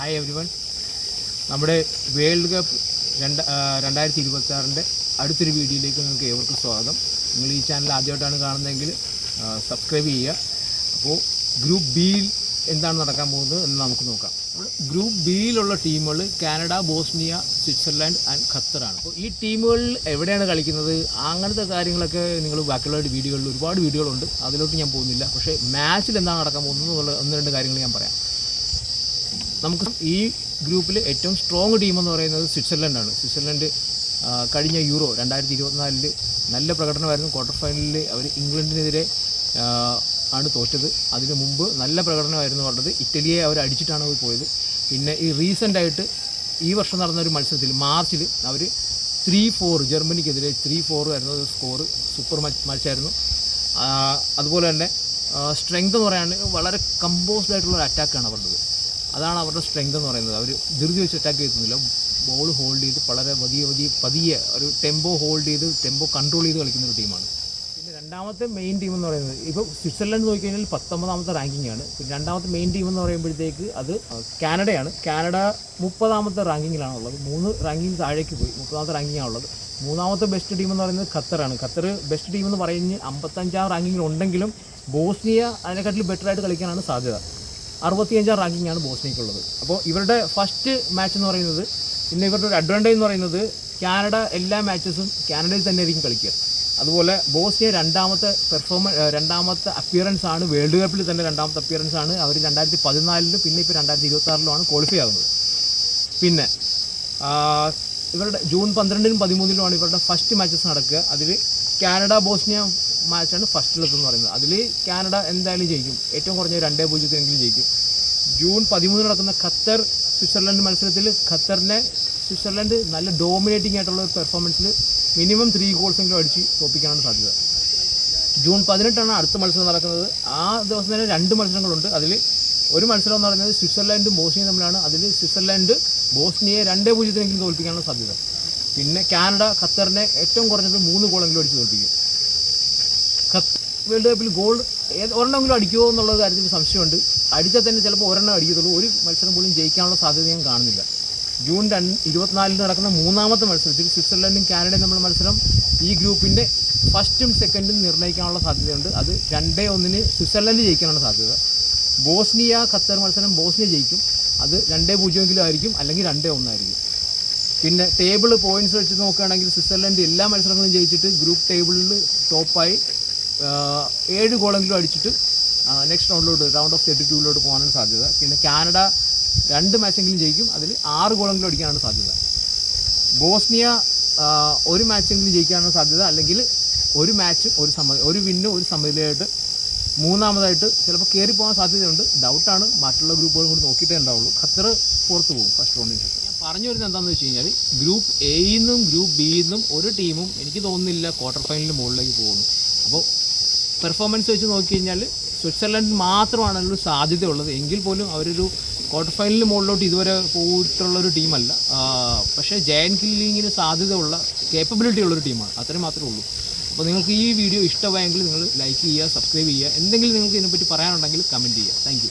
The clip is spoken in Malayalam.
Hi every one. നമ്മുടെ വേൾഡ് കപ്പ് 2026 അടുത്തൊരു വീഡിയോയിലേക്ക് നിങ്ങൾക്ക് ഏവർക്കും സ്വാഗതം. നിങ്ങൾ ഈ ചാനൽ ആദ്യമായിട്ടാണ് കാണുന്നതെങ്കിൽ സബ്സ്ക്രൈബ് ചെയ്യുക. അപ്പോൾ ഗ്രൂപ്പ് ബിയിൽ എന്താണ് നടക്കാൻ പോകുന്നത് എന്ന് നമുക്ക് നോക്കാം. ഗ്രൂപ്പ് ബിയിലുള്ള ടീമുകൾ കാനഡ, ബോസ്നിയ, സ്വിറ്റ്സർലാൻഡ് ആൻഡ് ഖത്തറാണ്. അപ്പോൾ ഈ ടീമുകൾ എവിടെയാണ് കളിക്കുന്നത്, അങ്ങനത്തെ കാര്യങ്ങളൊക്കെ നിങ്ങൾ ബാക്കിയുള്ള വീഡിയോകളിൽ ഒരുപാട് വീഡിയോകളുണ്ട്, അതിലോട്ട് ഞാൻ പോകുന്നില്ല. പക്ഷേ മാച്ചിൽ എന്താണ് നടക്കാൻ പോകുന്നത് എന്നുള്ള ഒന്ന് രണ്ട് കാര്യങ്ങൾ ഞാൻ പറയാം. നമുക്ക് ഈ ഗ്രൂപ്പിൽ ഏറ്റവും സ്ട്രോങ് ടീമെന്ന് പറയുന്നത് സ്വിറ്റ്സർലൻഡാണ്. സ്വിറ്റ്സർലൻഡ് കഴിഞ്ഞ യൂറോ 2024 നല്ല പ്രകടനമായിരുന്നു. ക്വാർട്ടർ ഫൈനലിൽ അവർ ഇംഗ്ലണ്ടിനെതിരെ ആണ് തോറ്റത്. അതിന് മുമ്പ് നല്ല പ്രകടനമായിരുന്നു പറഞ്ഞത്. ഇറ്റലിയെ അവർ അടിച്ചിട്ടാണ് അവർ പോയത്. പിന്നെ ഈ റീസെൻ്റായിട്ട് ഈ വർഷം നടന്നൊരു മത്സരത്തിൽ മാർച്ചിൽ അവർ 3-4 ജർമ്മനിക്കെതിരെ 3-4 ആയിരുന്നു സ്കോർ. സൂപ്പർ മാച്ചായിരുന്നു. അതുപോലെ തന്നെ സ്ട്രെങ്ത് എന്ന് പറയുകയാണെങ്കിൽ വളരെ കമ്പോസ്ഡ് ആയിട്ടുള്ള അറ്റാക്കാണ് അവരുടേത്. അതാണ് അവരുടെ സ്ട്രെങ്ത് എന്ന് പറയുന്നത്. അവർ ധൃതി വെച്ച് അറ്റാക്ക് ചെയ്യുന്നില്ല. ബോൾ ഹോൾഡ് ചെയ്ത് വളരെ പതിയെ ഒരു ടെമ്പോ ഹോൾഡ് ചെയ്ത് ടെമ്പോ കൺട്രോൾ ചെയ്ത് കളിക്കുന്ന ഒരു ടീമാണ്. പിന്നെ രണ്ടാമത്തെ മെയിൻ ടീം എന്ന് പറയുന്നത് ഇപ്പോൾ സ്വിറ്റ്സർലൻഡ് നോക്കിക്കഴിഞ്ഞാൽ 19ാമത്തെ റാങ്കിങ് ആണ്. പിന്നെ രണ്ടാമത്തെ മെയിൻ ടീം എന്ന് പറയുമ്പോഴത്തേക്ക് അത് കാനഡയാണ്. കാനഡ 30ാമത്തെ റാങ്കിങ്ങിലാണുള്ളത്. 3 റാങ്കിങ് താഴേക്ക് പോയി 30ാമത്തെ റാങ്കിങ്ങാണുള്ളത്. മൂന്നാമത്തെ ബെസ്റ്റ് ടീം എന്ന് പറയുന്നത് ഖത്തറാണ്. ഖത്തർ ബെസ്റ്റ് ടീം എന്ന് പറയുന്നത് 55ാം റാങ്കിങ്ങിലുണ്ടെങ്കിലും ബോസ്നിയ അതിനെക്കാട്ടിൽ ബെറ്ററായിട്ട് കളിക്കാനാണ് സാധ്യത. 65ാം റാങ്കിങ്ങാണ് ബോസ്നിയക്കുള്ളത്. അപ്പോൾ ഇവരുടെ ഫസ്റ്റ് മാച്ച് എന്ന് പറയുന്നത്, പിന്നെ ഇവരുടെ ഒരു അഡ്വാൻറ്റേജ് എന്ന് പറയുന്നത് കാനഡ എല്ലാ മാച്ചസും കാനഡയിൽ തന്നെ ആയിരിക്കും കളിക്കുക. അതുപോലെ ബോസ്നിയ രണ്ടാമത്തെ അപ്പിയറൻസ് ആണ് വേൾഡ് കപ്പിൽ തന്നെ. രണ്ടാമത്തെ അപ്പിയറൻസ് ആണ്. അവർ 2014 പിന്നെ ഇപ്പോൾ 2026 ക്വാളിഫൈ ആകുന്നത്. പിന്നെ ഇവരുടെ ജൂൺ 12-നും 13-നുമാണ് ഇവരുടെ ഫസ്റ്റ് മാച്ചസ് നടക്കുക. അതിൽ കാനഡ ബോസ്നിയ മാച്ചാണ് ഫസ്റ്റിലെന്ന് പറയുന്നത്. അതിൽ കാനഡ എന്തായാലും ജയിക്കും. ഏറ്റവും കുറഞ്ഞ 2-0 ജയിക്കും. ജൂൺ 13 നടക്കുന്ന ഖത്തർ സ്വിറ്റ്സർലൻഡ് മത്സരത്തിൽ സ്വിറ്റ്സർലൻഡ് നല്ല ഡോമിനേറ്റിംഗ് ആയിട്ടുള്ള ഒരു പെർഫോമൻസിൽ മിനിമം 3 ഗോൾസെങ്കിലും അടിച്ച് തോൽപ്പിക്കാനാണ് സാധ്യത. ജൂൺ 18 അടുത്ത മത്സരം നടക്കുന്നത്. ആ ദിവസം തന്നെ 2 മത്സരങ്ങളുണ്ട്. അതിൽ ഒരു മത്സരം എന്ന് പറയുന്നത് സ്വിറ്റ്സർലൻഡും ബോസ്നിയയും തമ്മിലാണ്. അതിൽ സ്വിറ്റ്സർലൻഡ് ബോസ്നിയയെ 2-0 തോൽപ്പിക്കാനുള്ള സാധ്യത. പിന്നെ കാനഡ ഖത്തറിനെ ഏറ്റവും കുറഞ്ഞത് 3 ഗോളെങ്കിലും അടിച്ച് തോൽപ്പിക്കും. വേൾഡ് കപ്പിൽ ഗോൾ ഒരെണ്ണമെങ്കിലും അടിക്കുമോ എന്നുള്ള കാര്യത്തിൽ സംശയമുണ്ട്. അടിച്ചാൽ തന്നെ ചിലപ്പോൾ ഒരെണ്ണം അടിക്കത്തുള്ളൂ. ഒരു മത്സരം പോലും ജയിക്കാനുള്ള സാധ്യത ഞാൻ കാണുന്നില്ല. ജൂൺ 24 നടക്കുന്ന 3ാമത്തെ മത്സരത്തിൽ സ്വിറ്റ്സർലൻഡും കാനഡയും തമ്മിലുള്ള മത്സരം ഈ ഗ്രൂപ്പിൻ്റെ ഫസ്റ്റും സെക്കൻഡും നിർണ്ണയിക്കാനുള്ള സാധ്യതയുണ്ട്. അത് 2-1 സ്വിറ്റ്സർലൻഡ് ജയിക്കാനുള്ള സാധ്യത. ബോസ്നിയ ഖത്തർ മത്സരം ബോസ്നിയ ജയിക്കും. അത് 2-0 ആയിരിക്കും, അല്ലെങ്കിൽ 2-1 ആയിരിക്കും. പിന്നെ ടേബിൾ പോയിൻറ്റ്സ് വെച്ച് നോക്കുകയാണെങ്കിൽ സ്വിറ്റ്സർലൻഡ് എല്ലാ മത്സരങ്ങളും ജയിച്ചിട്ട് ഗ്രൂപ്പ് ടേബിളിൽ ടോപ്പായി 7 ഗോളെങ്കിലും അടിച്ചിട്ട് നെക്സ്റ്റ് റൗണ്ട് ഓഫ് 32 പോകാനാണ് സാധ്യത. പിന്നെ കാനഡ 2 മാച്ചെങ്കിലും ജയിക്കും. അതിൽ 6 ഗോളെങ്കിലും അടിക്കാനാണ് സാധ്യത. ബോസ്നിയ 1 മാച്ചെങ്കിലും ജയിക്കാനാണ് സാധ്യത, അല്ലെങ്കിൽ ഒരു മാച്ചും ഒരു വിന്നും ഒരു സമനിലയായിട്ട് മൂന്നാമതായിട്ട് ചിലപ്പോൾ കയറി പോകാൻ സാധ്യതയുണ്ട്. ഡൗട്ടാണ്. മറ്റുള്ള ഗ്രൂപ്പുകളും കൂടി നോക്കിയിട്ടേ ഉണ്ടാവുള്ളൂ. ഖത്തർ പുറത്ത് പോകും ഫസ്റ്റ് റൗണ്ടിന് ശേഷം. ഞാൻ പറഞ്ഞു വരുന്നത് എന്താണെന്ന് വെച്ച് കഴിഞ്ഞാൽ ഗ്രൂപ്പ് എയിൽ നിന്നും ഗ്രൂപ്പ് ബിയിൽ നിന്നും ഒരു ടീമും എനിക്ക് തോന്നുന്നില്ല ക്വാർട്ടർ ഫൈനലിന് മുകളിലേക്ക് പോകുന്നു. അപ്പോൾ പെർഫോമൻസ് വെച്ച് നോക്കിക്കഴിഞ്ഞാൽ സ്വിറ്റ്സർലൻഡ് മാത്രമാണല്ലോ സാധ്യതയുള്ളത്. എങ്കിൽ പോലും അവരൊരു ക്വാർട്ടർ ഫൈനലിന് മുകളിലോട്ട് ഇതുവരെ പോയിട്ടുള്ളൊരു ടീമല്ല. പക്ഷേ ജയൻറ്റ് കില്ലിങ്ങിന് സാധ്യതയുള്ള കേപ്പബിലിറ്റി ഉള്ളൊരു ടീമാണ്. അത്രയും മാത്രമേ ഉള്ളൂ. അപ്പോൾ നിങ്ങൾക്ക് ഈ വീഡിയോ ഇഷ്ടമായെങ്കിൽ നിങ്ങൾ ലൈക്ക് ചെയ്യുക, സബ്സ്ക്രൈബ് ചെയ്യുക. എന്തെങ്കിലും നിങ്ങൾക്ക് ഇതിനെപ്പറ്റി പറയാനുണ്ടെങ്കിൽ കമൻറ്റ് ചെയ്യുക. Thank you.